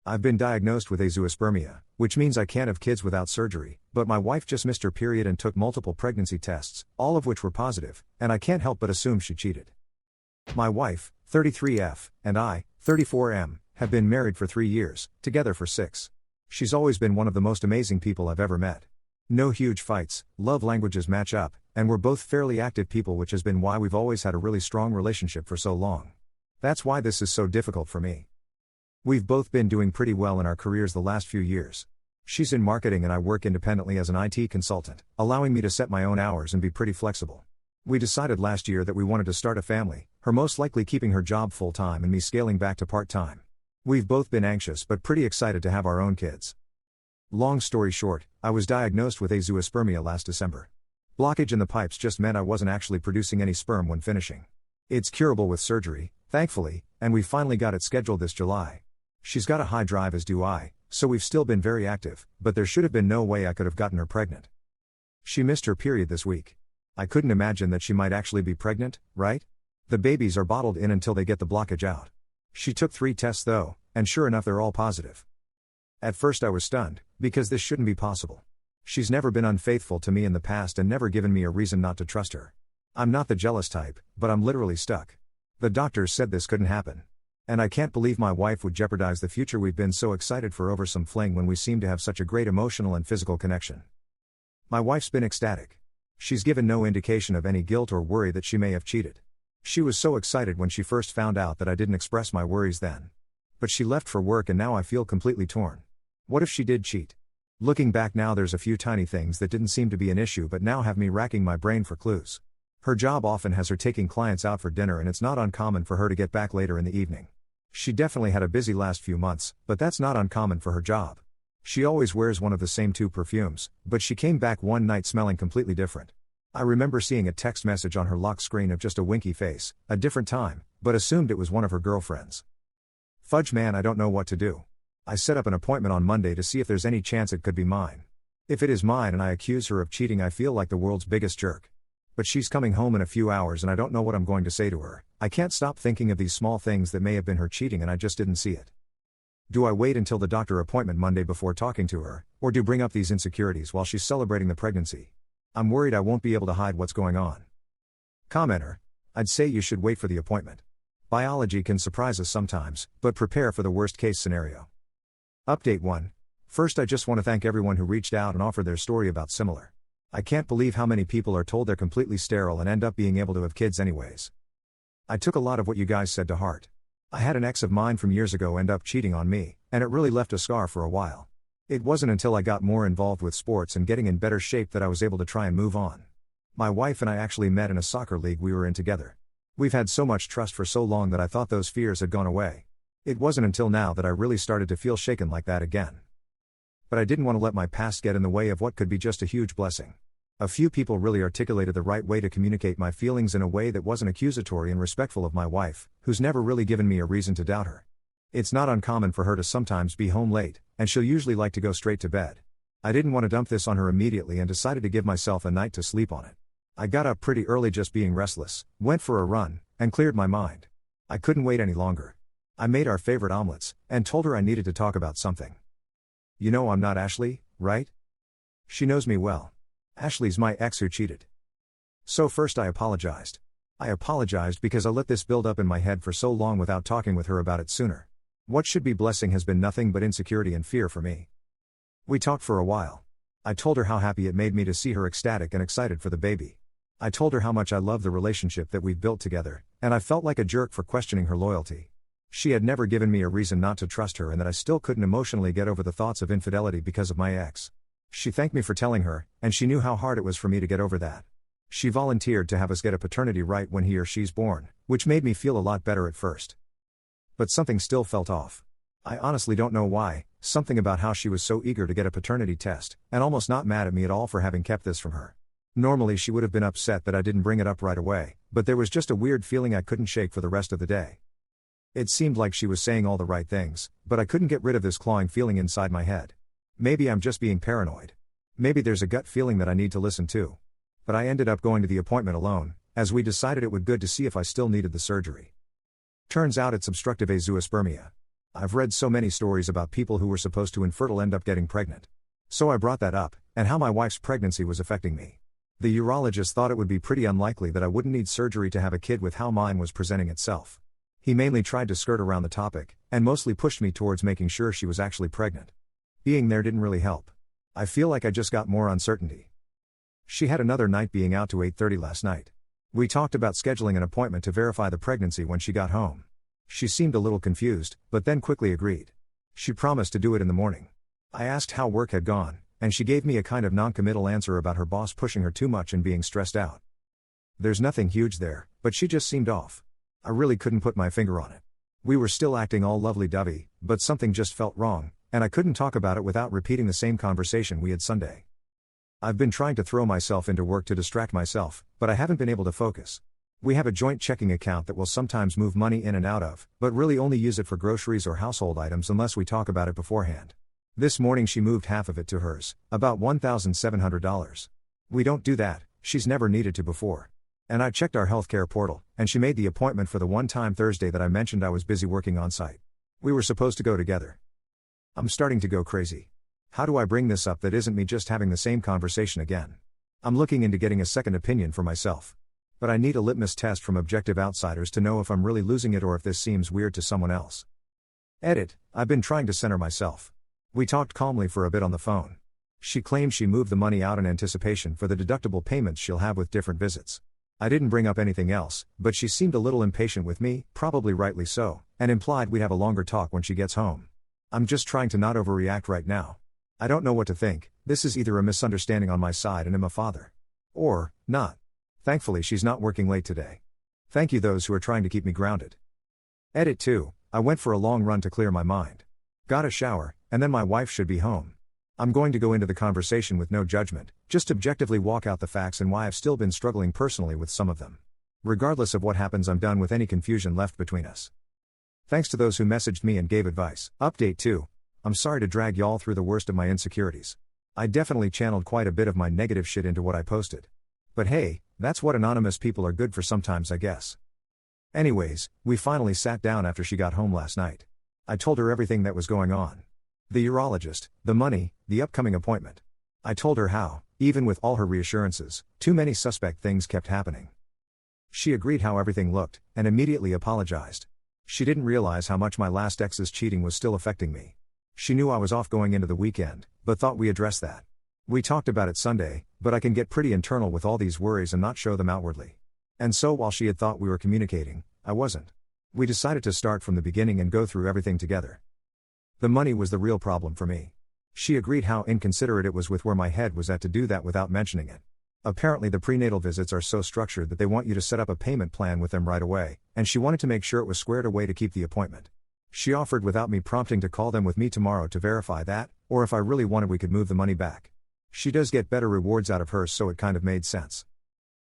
I've been diagnosed with azoospermia, which means I can't have kids without surgery, but my wife just missed her period and took multiple pregnancy tests, all of which were positive, and I can't help but assume she cheated. My wife, 33F, and I, 34M, have been married for 3 years, together for 6. She's always been one of the most amazing people I've ever met. No huge fights, love languages match up, and we're both fairly active people, which has been why we've always had a really strong relationship for so long. That's why this is so difficult for me. We've both been doing pretty well in our careers the last few years. She's in marketing and I work independently as an IT consultant, allowing me to set my own hours and be pretty flexible. We decided last year that we wanted to start a family, her most likely keeping her job full-time and me scaling back to part-time. We've both been anxious but pretty excited to have our own kids. Long story short, I was diagnosed with azoospermia last December. Blockage in the pipes just meant I wasn't actually producing any sperm when finishing. It's curable with surgery, thankfully, and we finally got it scheduled this July. She's got a high drive, as do I, so we've still been very active, but there should have been no way I could have gotten her pregnant. She missed her period this week. I couldn't imagine that she might actually be pregnant, right? The babies are bottled in until they get the blockage out. She took 3 tests though, and sure enough they're all positive. At first I was stunned, because this shouldn't be possible. She's never been unfaithful to me in the past and never given me a reason not to trust her. I'm not the jealous type, but I'm literally stuck. The doctors said this couldn't happen. And I can't believe my wife would jeopardize the future we've been so excited for over some fling when we seem to have such a great emotional and physical connection. My wife's been ecstatic. She's given no indication of any guilt or worry that she may have cheated. She was so excited when she first found out that I didn't express my worries then. But she left for work and now I feel completely torn. What if she did cheat? Looking back now, there's a few tiny things that didn't seem to be an issue but now have me racking my brain for clues. Her job often has her taking clients out for dinner and it's not uncommon for her to get back later in the evening. She definitely had a busy last few months, but that's not uncommon for her job. She always wears one of the same 2 perfumes, but she came back one night smelling completely different. I remember seeing a text message on her lock screen of just a winky face, a different time, but assumed it was one of her girlfriends. Fudge man, I don't know what to do. I set up an appointment on Monday to see if there's any chance it could be mine. If it is mine and I accuse her of cheating, I feel like the world's biggest jerk. But she's coming home in a few hours and I don't know what I'm going to say to her. I can't stop thinking of these small things that may have been her cheating and I just didn't see it. Do I wait until the doctor appointment Monday before talking to her, or do bring up these insecurities while she's celebrating the pregnancy? I'm worried I won't be able to hide what's going on. Commenter: I'd say you should wait for the appointment. Biology can surprise us sometimes, but prepare for the worst case scenario. Update 1. First, I just want to thank everyone who reached out and offered their story about similar. I can't believe how many people are told they're completely sterile and end up being able to have kids anyways. I took a lot of what you guys said to heart. I had an ex of mine from years ago end up cheating on me, and it really left a scar for a while. It wasn't until I got more involved with sports and getting in better shape that I was able to try and move on. My wife and I actually met in a soccer league we were in together. We've had so much trust for so long that I thought those fears had gone away. It wasn't until now that I really started to feel shaken like that again. But I didn't want to let my past get in the way of what could be just a huge blessing. A few people really articulated the right way to communicate my feelings in a way that wasn't accusatory and respectful of my wife, who's never really given me a reason to doubt her. It's not uncommon for her to sometimes be home late, and she'll usually like to go straight to bed. I didn't want to dump this on her immediately and decided to give myself a night to sleep on it. I got up pretty early just being restless, went for a run, and cleared my mind. I couldn't wait any longer. I made our favorite omelets, and told her I needed to talk about something. You know I'm not Ashley, right? She knows me well. Ashley's my ex who cheated. So first I apologized. I apologized because I let this build up in my head for so long without talking with her about it sooner. What should be blessing has been nothing but insecurity and fear for me. We talked for a while. I told her how happy it made me to see her ecstatic and excited for the baby. I told her how much I love the relationship that we've built together, and I felt like a jerk for questioning her loyalty. She had never given me a reason not to trust her and that I still couldn't emotionally get over the thoughts of infidelity because of my ex. She thanked me for telling her, and she knew how hard it was for me to get over that. She volunteered to have us get a paternity right when he or she's born, which made me feel a lot better at first. But something still felt off. I honestly don't know why, something about how she was so eager to get a paternity test, and almost not mad at me at all for having kept this from her. Normally she would have been upset that I didn't bring it up right away, but there was just a weird feeling I couldn't shake for the rest of the day. It seemed like she was saying all the right things, but I couldn't get rid of this clawing feeling inside my head. Maybe I'm just being paranoid. Maybe there's a gut feeling that I need to listen to. But I ended up going to the appointment alone, as we decided it would be good to see if I still needed the surgery. Turns out it's obstructive azoospermia. I've read so many stories about people who were supposed to infertile end up getting pregnant. So I brought that up, and how my wife's pregnancy was affecting me. The urologist thought it would be pretty unlikely that I wouldn't need surgery to have a kid with how mine was presenting itself. He mainly tried to skirt around the topic, and mostly pushed me towards making sure she was actually pregnant. Being there didn't really help. I feel like I just got more uncertainty. She had another night being out to 8:30 last night. We talked about scheduling an appointment to verify the pregnancy when she got home. She seemed a little confused, but then quickly agreed. She promised to do it in the morning. I asked how work had gone, and she gave me a kind of non-committal answer about her boss pushing her too much and being stressed out. There's nothing huge there, but she just seemed off. I really couldn't put my finger on it. We were still acting all lovely-dovey, but something just felt wrong, and I couldn't talk about it without repeating the same conversation we had Sunday. I've been trying to throw myself into work to distract myself, but I haven't been able to focus. We have a joint checking account that we'll sometimes move money in and out of, but really only use it for groceries or household items unless we talk about it beforehand. This morning she moved half of it to hers, about $1,700. We don't do that, she's never needed to before. And I checked our healthcare portal, and she made the appointment for the one-time Thursday that I mentioned I was busy working on site. We were supposed to go together. I'm starting to go crazy. How do I bring this up that isn't me just having the same conversation again? I'm looking into getting a second opinion for myself. But I need a litmus test from objective outsiders to know if I'm really losing it or if this seems weird to someone else. Edit, I've been trying to center myself. We talked calmly for a bit on the phone. She claims she moved the money out in anticipation for the deductible payments she'll have with different visits. I didn't bring up anything else, but she seemed a little impatient with me, probably rightly so, and implied we'd have a longer talk when she gets home. I'm just trying to not overreact right now. I don't know what to think. This is either a misunderstanding on my side and I'm a father. Or, not. Thankfully she's not working late today. Thank you those who are trying to keep me grounded. Edit 2, I went for a long run to clear my mind. Got a shower, and then my wife should be home. I'm going to go into the conversation with no judgment, just objectively walk out the facts and why I've still been struggling personally with some of them. Regardless of what happens, I'm done with any confusion left between us. Thanks to those who messaged me and gave advice. Update 2. I'm sorry to drag y'all through the worst of my insecurities. I definitely channeled quite a bit of my negative shit into what I posted. But hey, that's what anonymous people are good for sometimes, I guess. Anyways, we finally sat down after she got home last night. I told her everything that was going on. The urologist, the money, the upcoming appointment. I told her how, even with all her reassurances, too many suspect things kept happening. She agreed how everything looked, and immediately apologized. She didn't realize how much my last ex's cheating was still affecting me. She knew I was off going into the weekend, but thought we addressed that. We talked about it Sunday, but I can get pretty internal with all these worries and not show them outwardly. And so while she had thought we were communicating, I wasn't. We decided to start from the beginning and go through everything together. The money was the real problem for me. She agreed how inconsiderate it was with where my head was at to do that without mentioning it. Apparently the prenatal visits are so structured that they want you to set up a payment plan with them right away, and she wanted to make sure it was squared away to keep the appointment. She offered without me prompting to call them with me tomorrow to verify that, or if I really wanted we could move the money back. She does get better rewards out of hers, so it kind of made sense.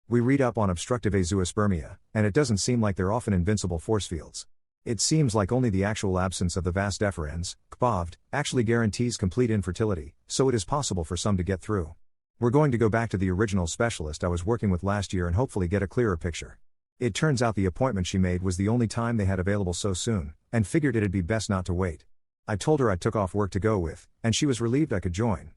We read up on obstructive azoospermia, and it doesn't seem like they're often invincible force fields. It seems like only the actual absence of the vas deferens, CPAVD, actually guarantees complete infertility, so it is possible for some to get through. We're going to go back to the original specialist I was working with last year and hopefully get a clearer picture. It turns out the appointment she made was the only time they had available so soon, and figured it'd be best not to wait. I told her I took off work to go with, and she was relieved I could join.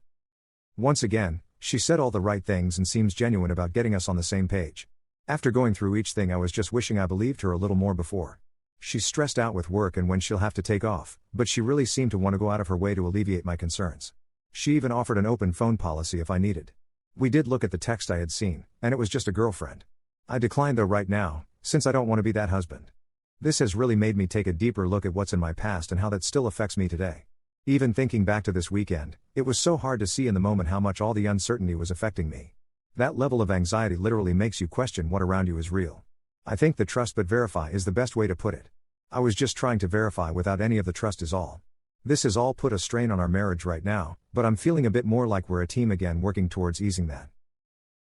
Once again, she said all the right things and seems genuine about getting us on the same page. After going through each thing I was just wishing I believed her a little more before. She's stressed out with work and when she'll have to take off, but she really seemed to want to go out of her way to alleviate my concerns. She even offered an open phone policy if I needed. We did look at the text I had seen, and it was just a girlfriend. I declined though right now, since I don't want to be that husband. This has really made me take a deeper look at what's in my past and how that still affects me today. Even thinking back to this weekend, it was so hard to see in the moment how much all the uncertainty was affecting me. That level of anxiety literally makes you question what around you is real. I think the trust but verify is the best way to put it. I was just trying to verify without any of the trust is all. This has all put a strain on our marriage right now, but I'm feeling a bit more like we're a team again working towards easing that.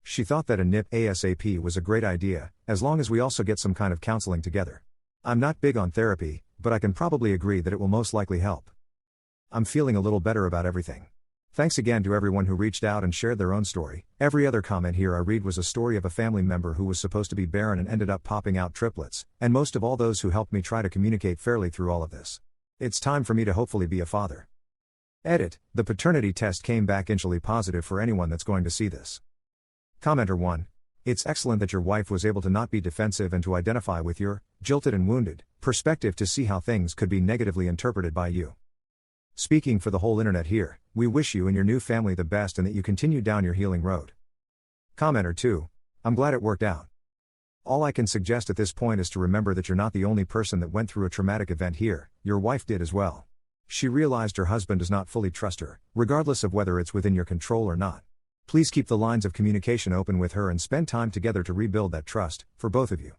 She thought that a NIP ASAP was a great idea, as long as we also get some kind of counseling together. I'm not big on therapy, but I can probably agree that it will most likely help. I'm feeling a little better about everything. Thanks again to everyone who reached out and shared their own story. Every other comment here I read was a story of a family member who was supposed to be barren and ended up popping out triplets, and most of all those who helped me try to communicate fairly through all of this. It's time for me to hopefully be a father. Edit, the paternity test came back initially positive for anyone that's going to see this. Commenter 1. It's excellent that your wife was able to not be defensive and to identify with your jilted and wounded perspective to see how things could be negatively interpreted by you. Speaking for the whole internet here, we wish you and your new family the best and that you continue down your healing road. Commenter 2. I'm glad it worked out. All I can suggest at this point is to remember that you're not the only person that went through a traumatic event here, your wife did as well. She realized her husband does not fully trust her, regardless of whether it's within your control or not. Please keep the lines of communication open with her and spend time together to rebuild that trust, for both of you.